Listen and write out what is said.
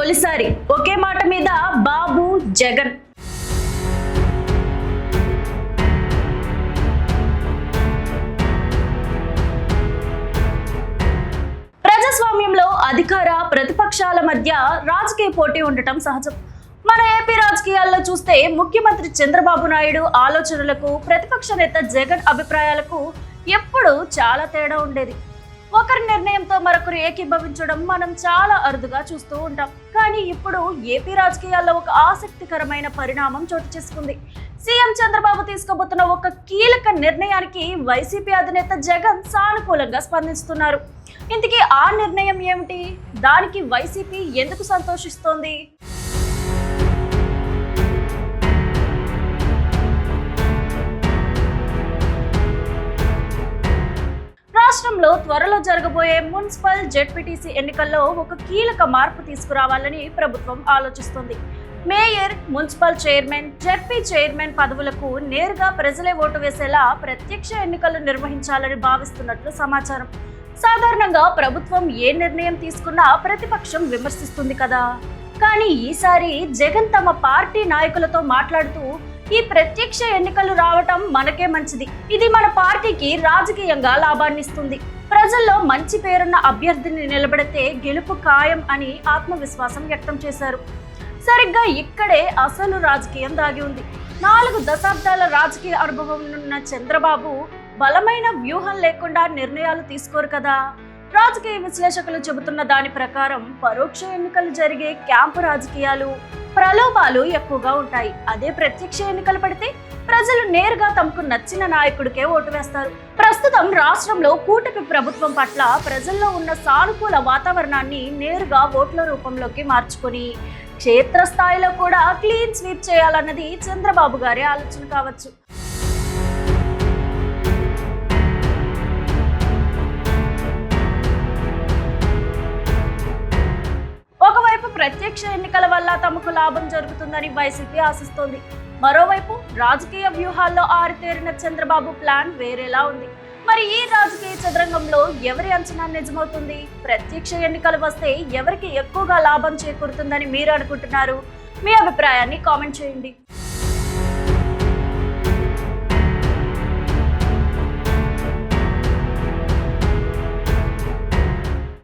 తొలిసారి ఒకే మాట మీద బాబు జగన్. ప్రజాస్వామ్యంలో అధికార ప్రతిపక్షాల మధ్య రాజకీయ పోటీ ఉండటం సహజం. మన ఏపీ రాజకీయాల్లో చూస్తే ముఖ్యమంత్రి చంద్రబాబు నాయుడు ఆలోచనలకు ప్రతిపక్ష నేత జగన్ అభిప్రాయాలకు ఎప్పుడు చాలా తేడా ఉండేది. ఒకరి నిర్ణయంతో మరొకరు ఏకీభవించడం మనం చాలా అరుదుగా చూస్తూ ఉంటాం. కానీ ఇప్పుడు ఏపీ రాజకీయాల్లో ఒక ఆసక్తికరమైన పరిణామం చోటు చేసుకుంది. సీఎం చంద్రబాబు తీసుకోబోతున్న ఒక కీలక నిర్ణయానికి వైసీపీ అధినేత జగన్ సానుకూలంగా స్పందిస్తున్నారు. ఇంతకీ ఆ నిర్ణయం ఏమిటి? దానికి వైసీపీ ఎందుకు సంతోషిస్తోంది? రాష్ట్రంలో త్వరలో జరగబోయే మున్సిపల్ జెడ్పీటీసీ ఎన్నికల్లో ఒక కీలక మార్పు తీసుకురావాలని ప్రభుత్వం ఆలోచిస్తోంది. Mayor, municipal chairman, ZP chairman పదవులకు నేరుగా ప్రజలే ఓటు వేసేలా ప్రత్యక్ష ఎన్నికలు నిర్వహించాలని భావిస్తున్నట్లు సమాచారం. సాధారణంగా ప్రభుత్వం ఏ నిర్ణయం తీసుకున్నా ప్రతిపక్షం విమర్శిస్తుంది కదా. కానీ ఈసారి జగన్ తమ పార్టీ నాయకులతో మాట్లాడుతూ ఈ ప్రత్యక్ష ఎన్నికలు రావటం మనకే మంచిది, ఇది మన పార్టీకి రాజకీయంగా లాభాన్నిస్తుంది, ప్రజల్లో మంచి పేరున్న అభ్యర్థిని నిలబెడితే గెలుపు ఖాయం అని ఆత్మవిశ్వాసం వ్యక్తం చేశారు. సరిగ్గా ఇక్కడే అసలు రాజకీయం దాగి ఉంది. 4 దశాబ్దాల రాజకీయ అనుభవం ఉన్న చంద్రబాబు బలమైన వ్యూహం లేకుండా నిర్ణయాలు తీసుకోరు కదా. రాజకీయ విశ్లేషకులు చెబుతున్న దాని ప్రకారం పరోక్ష ఎన్నికలు జరిగే క్యాంపు రాజకీయాలు, ప్రలోభాలు ఎక్కువగా ఉంటాయి. అదే ప్రత్యక్ష ఎన్నికలు పడితే ప్రజలు నేరుగా తమకు నచ్చిన నాయకుడికే ఓటు వేస్తారు. ప్రస్తుతం రాష్ట్రంలో కూటమి ప్రభుత్వం పట్ల ప్రజల్లో ఉన్న సానుకూల వాతావరణాన్ని నేరుగా ఓట్ల రూపంలోకి మార్చుకొని క్షేత్రస్థాయిలో కూడా క్లీన్ స్వీప్ చేయాలన్నది చంద్రబాబు గారి ఆలోచన కావచ్చు. ఒకవైపు ప్రత్యక్ష ఎన్నికల వల్ల తమకు లాభం జరుగుతుందని వైసీపీ ఆశిస్తోంది. మరోవైపు రాజకీయ వ్యూహాల్లో ఆరితేరిన చంద్రబాబు ప్లాన్ వేరేలా ఉంది. మరి ఈ రాజకీయ చదరంగంలో ఎవరి అంచనా నిజమవుతుంది? ప్రత్యక్ష ఎన్నికలు వస్తే ఎవరికి ఎక్కువగా లాభం చేకూరుతుందని మీరు అనుకుంటున్నారు? మీ అభిప్రాయాన్ని కామెంట్ చేయండి.